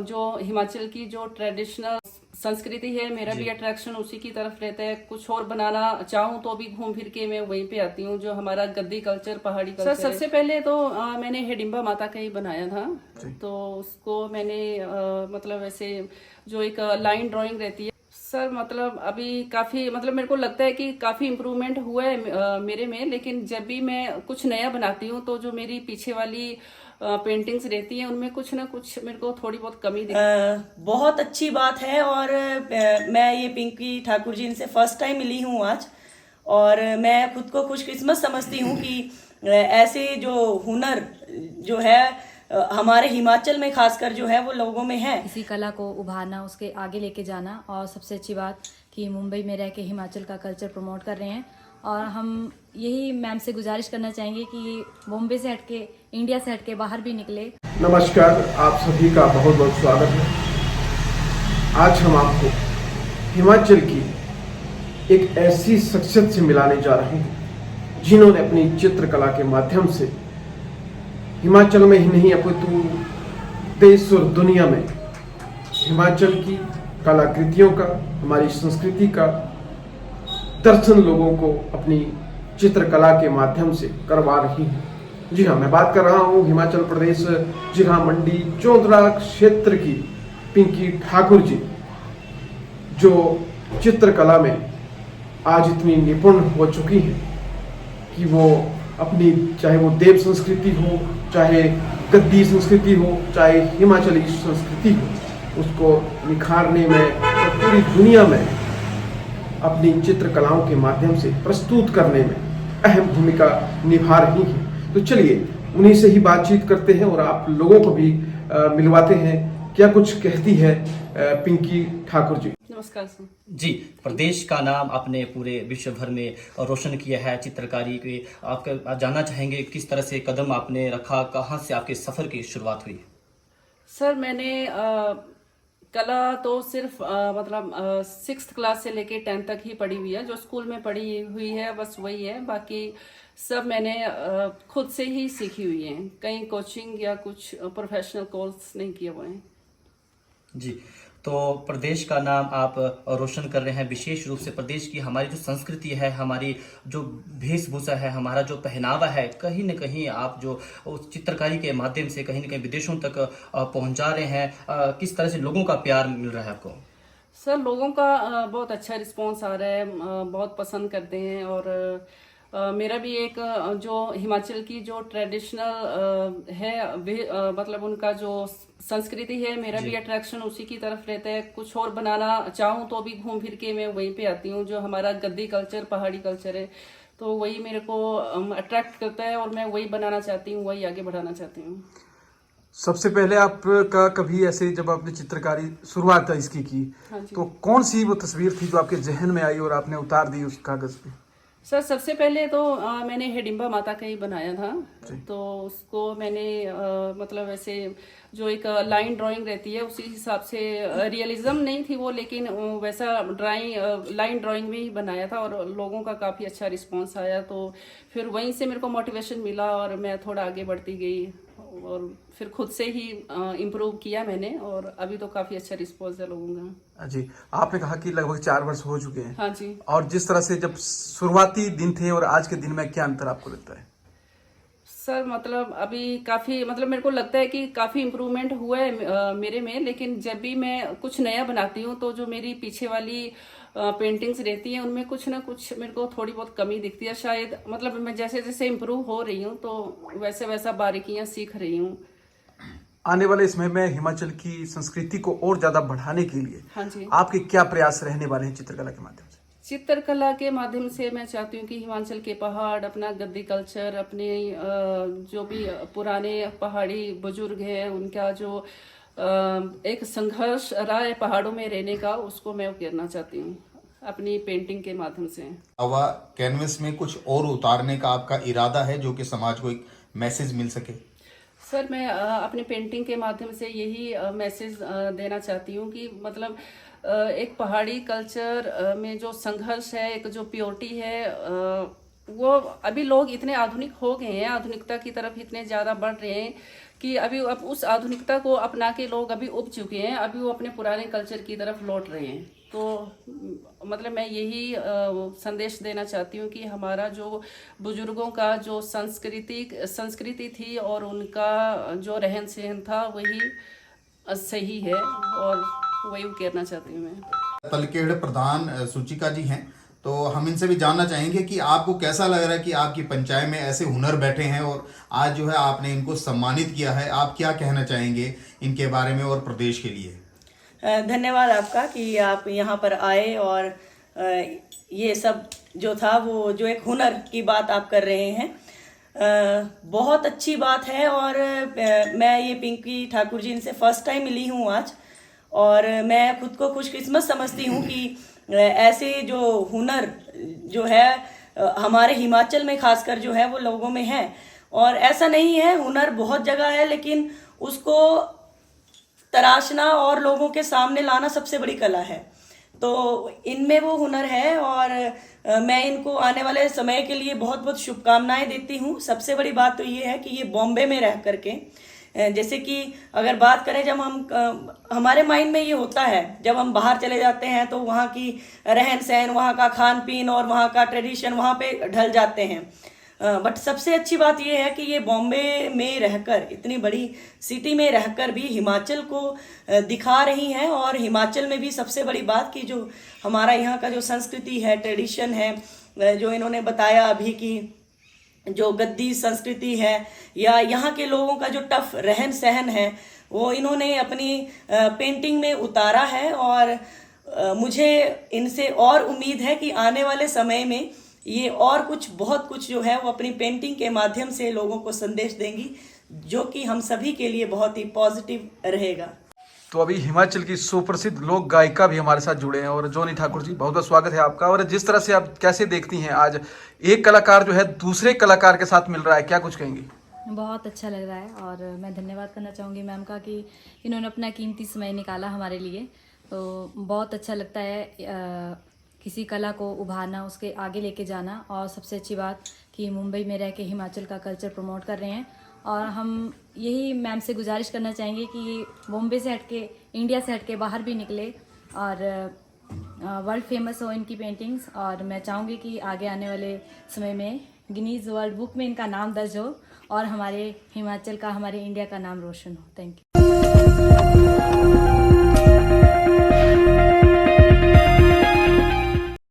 जो हिमाचल की जो ट्रेडिशनल संस्कृति है, मेरा भी अट्रैक्शन उसी की तरफ रहता है। कुछ और बनाना चाहूँ तो भी घूम फिर के मैं वहीं पे आती हूँ, जो हमारा गद्दी कल्चर, पहाड़ी कल्चर। सर सबसे पहले तो मैंने हिडिंबा माता का ही बनाया था। तो उसको मैंने मतलब ऐसे जो एक लाइन ड्राइंग रहती है सर, मतलब अभी काफी मतलब मेरे को लगता है कि काफी इम्प्रूवमेंट हुआ है मेरे में। लेकिन जब भी मैं कुछ नया बनाती हूँ तो जो मेरी पीछे वाली पेंटिंग्स रहती हैं उनमें कुछ ना कुछ मेरे को थोड़ी बहुत कमी दिखती बहुत अच्छी बात है। और मैं ये पिंकी ठाकुर जी इनसे फर्स्ट टाइम मिली हूँ आज, और मैं खुद को खुशकिस्मत समझती हूँ कि ऐसे जो हुनर जो है हमारे हिमाचल में खासकर जो है वो लोगों में है। इसी कला को उभारना, उसके आगे लेके जाना, और सबसे अच्छी बात कि मुंबई में रह के हिमाचल का कल्चर प्रमोट कर रहे हैं। और हम यही मैम से गुजारिश करना चाहेंगे कि बॉम्बे से हटके, इंडिया से हटके बाहर भी निकले। नमस्कार, आप सभी का बहुत बहुत स्वागत है। आज हम आपको हिमाचल की एक ऐसी शख्सियत से मिलाने जा रहे हैं जिन्होंने अपनी चित्रकला के माध्यम से हिमाचल में ही नहीं अपितु देश और दुनिया में हिमाचल की कलाकृतियों का, हमारी संस्कृति का दर्शन लोगों को अपनी चित्रकला के माध्यम से करवा रही है। जी हाँ, मैं बात कर रहा हूँ हिमाचल प्रदेश जिला मंडी चौंतरा क्षेत्र की पिंकी ठाकुर जी, जो चित्रकला में आज इतनी निपुण हो चुकी हैं कि वो अपनी, चाहे वो देव संस्कृति हो, चाहे गद्दी संस्कृति हो, चाहे हिमाचली संस्कृति हो, उसको निखारने में पूरी दुनिया में अपनी चित्रकलाओं के माध्यम से प्रस्तुत करने में अहम भूमिका निभा रही हैं। तो चलिए उन्हीं से ही बातचीत करते हैं और आप लोगों को भी मिलवाते हैं। क्या कुछ कहती है पिंकी ठाकुर जी? नमस्कार सर जी। प्रदेश का नाम आपने पूरे विश्व भर में रोशन किया है चित्रकारी के। आपका जानना चाहेंगे किस तरह से कदम आपने रखा, कहाँ से आपके सफर की शुरुआत हुई? सर मैंने कला तो सिर्फ मतलब 6th क्लास से लेके 10th तक ही पढ़ी हुई है। जो स्कूल में पढ़ी हुई है बस वही है, बाकी सब मैंने खुद से ही सीखी हुई है। कहीं कोचिंग या कुछ प्रोफेशनल कोर्स नहीं किए हुए हैं। जी, तो प्रदेश का नाम आप रोशन कर रहे हैं। विशेष रूप से प्रदेश की हमारी जो संस्कृति है, हमारी जो वेशभूषा है, हमारा जो पहनावा है, कहीं न कहीं आप जो उस चित्रकारी के माध्यम से कहीं न कहीं विदेशों तक पहुंचा रहे हैं। किस तरह से लोगों का प्यार मिल रहा है आपको? सर लोगों का बहुत अच्छा रिस्पॉन्स आ रहा है, बहुत पसंद करते हैं। और मेरा भी एक जो हिमाचल की जो ट्रेडिशनल है मतलब उनका जो संस्कृति है, मेरा भी अट्रैक्शन उसी की तरफ रहता है। कुछ और बनाना चाहूँ तो भी घूम फिर के मैं वहीं पे आती हूँ, जो हमारा गद्दी कल्चर, पहाड़ी कल्चर है। तो वही मेरे को अट्रैक्ट करता है और मैं वही बनाना चाहती हूँ, वही आगे बढ़ाना चाहती हूँ। सबसे पहले आपका कभी ऐसे जब आपने चित्रकारी शुरुआत इसकी की, हाँ तो कौन सी वो तस्वीर थी जो आपके जहन में आई और आपने उतार दी उस कागज पे? सर सबसे पहले तो मैंने हिडिंबा माता का ही बनाया था। तो उसको मैंने मतलब ऐसे जो एक लाइन ड्राइंग रहती है उसी हिसाब से, रियलिज्म नहीं थी वो, लेकिन वैसा लाइन ड्राइंग में ही बनाया था और लोगों का काफ़ी अच्छा रिस्पांस आया। तो फिर वहीं से मेरे को मोटिवेशन मिला और मैं थोड़ा आगे बढ़ती गई और फिर खुद से ही इम्प्रूव किया मैंने, और अभी तो काफ़ी अच्छा रिस्पॉन्स है लोगों का। जी, आपने कहा कि लगभग 4 वर्ष हो चुके हैं। हाँ जी। और जिस तरह से जब शुरुआती दिन थे और आज के दिन में क्या अंतर आपको लगता है? सर मतलब अभी काफ़ी मतलब मेरे को लगता है कि काफ़ी इम्प्रूवमेंट हुआ है मेरे में। लेकिन जब भी मैं कुछ नया बनाती हूँ तो जो मेरी पीछे वाली पेंटिंग्स रहती हैं उनमें कुछ ना कुछ मेरे को थोड़ी बहुत कमी दिखती है शायद। मतलब मैं जैसे जैसे इम्प्रूव हो रही हूँ तो वैसे वैसा बारीकियाँ सीख रही हूँ। आने वाले समय में हिमाचल की संस्कृति को और ज्यादा बढ़ाने के लिए हाँ जी, आपके क्या प्रयास रहने वाले हैं चित्रकला के माध्यम से? चित्रकला के माध्यम से मैं चाहती हूँ कि हिमाचल के पहाड़, अपना गद्दी कल्चर, अपने जो भी पुराने पहाड़ी बुजुर्ग हैं उनका जो एक संघर्ष रहा है पहाड़ों में रहने का, उसको मैं उकेरना चाहती हूँ अपनी पेंटिंग के माध्यम से। अवा कैनवस में कुछ और उतारने का आपका इरादा है जो कि समाज को एक मैसेज मिल सके? सर मैं अपनी पेंटिंग के माध्यम से यही मैसेज देना चाहती हूँ कि मतलब एक पहाड़ी कल्चर में जो संघर्ष है, एक जो प्योरिटी है, वो अभी लोग इतने आधुनिक हो गए हैं, आधुनिकता की तरफ इतने ज़्यादा बढ़ रहे हैं कि अभी अब उस आधुनिकता को अपना के लोग अभी उब चुके हैं, अभी वो अपने पुराने कल्चर की तरफ लौट रहे हैं। तो मतलब मैं यही संदेश देना चाहती हूँ कि हमारा जो बुजुर्गों का जो संस्कृति थी और उनका जो रहन सहन था वही सही है, और वही कहना चाहती हूँ मैं। तलखेड़ प्रधान सूचिका जी हैं, तो हम इनसे भी जानना चाहेंगे कि आपको कैसा लग रहा है कि आपकी पंचायत में ऐसे हुनर बैठे हैं और आज जो है आपने इनको सम्मानित किया है। आप क्या कहना चाहेंगे इनके बारे में और प्रदेश के लिए? धन्यवाद आपका कि आप यहाँ पर आए और ये सब जो था वो जो एक हुनर की बात आप कर रहे हैं, बहुत अच्छी बात है। और मैं ये पिंकी ठाकुर जी इनसे फर्स्ट टाइम मिली हूँ आज, और मैं खुद को खुशकिस्मत समझती हूँ कि ऐसे जो हुनर जो है हमारे हिमाचल में खासकर जो है वो लोगों में है। और ऐसा नहीं है, हुनर बहुत जगह है, लेकिन उसको तराशना और लोगों के सामने लाना सबसे बड़ी कला है। तो इनमें वो हुनर है, और मैं इनको आने वाले समय के लिए बहुत बहुत शुभकामनाएं देती हूँ। सबसे बड़ी बात तो ये है कि ये बॉम्बे में रह करके, जैसे कि अगर बात करें, जब हम हमारे माइंड में ये होता है जब हम बाहर चले जाते हैं तो वहाँ की रहन सहन, वहाँ का खान पीन और वहाँ का ट्रेडिशन वहाँ पे ढल जाते हैं। बट सबसे अच्छी बात यह है कि ये बॉम्बे में रहकर, इतनी बड़ी सिटी में रहकर भी हिमाचल को दिखा रही हैं। और हिमाचल में भी सबसे बड़ी बात कि जो हमारा यहाँ का जो संस्कृति है, ट्रेडिशन है, जो इन्होंने बताया अभी कि जो गद्दी संस्कृति है या यहाँ के लोगों का जो टफ रहन सहन है, वो इन्होंने अपनी पेंटिंग में उतारा है। और मुझे इनसे और उम्मीद है कि आने वाले समय में ये और कुछ बहुत कुछ जो है वो अपनी पेंटिंग के माध्यम से लोगों को संदेश देंगी, जो कि हम सभी के लिए बहुत ही पॉजिटिव रहेगा। तो अभी हिमाचल की सुप्रसिद्ध लोक गायिका भी हमारे साथ जुड़े हैं, और जोनी ठाकुर जी, बहुत बहुत स्वागत है आपका। और जिस तरह से आप कैसे देखती हैं आज एक कलाकार जो है दूसरे कलाकार के साथ मिल रहा है, क्या कुछ कहेंगी? बहुत अच्छा लग रहा है, और मैं धन्यवाद करना चाहूँगी मैम का कि इन्होंने अपना कीमती समय निकाला हमारे लिए। तो बहुत अच्छा लगता है किसी कला को उभारना, उसके आगे लेके जाना, और सबसे अच्छी बात कि मुंबई में रह के हिमाचल का कल्चर प्रमोट कर रहे हैं। और हम यही मैम से गुजारिश करना चाहेंगे कि बॉम्बे से हटके, इंडिया से हटके बाहर भी निकले और वर्ल्ड फेमस हो इनकी पेंटिंग्स। और मैं चाहूँगी कि आगे आने वाले समय में गिनीज वर्ल्ड बुक में इनका नाम दर्ज हो और हमारे हिमाचल का, हमारे इंडिया का नाम रोशन हो। Thank you.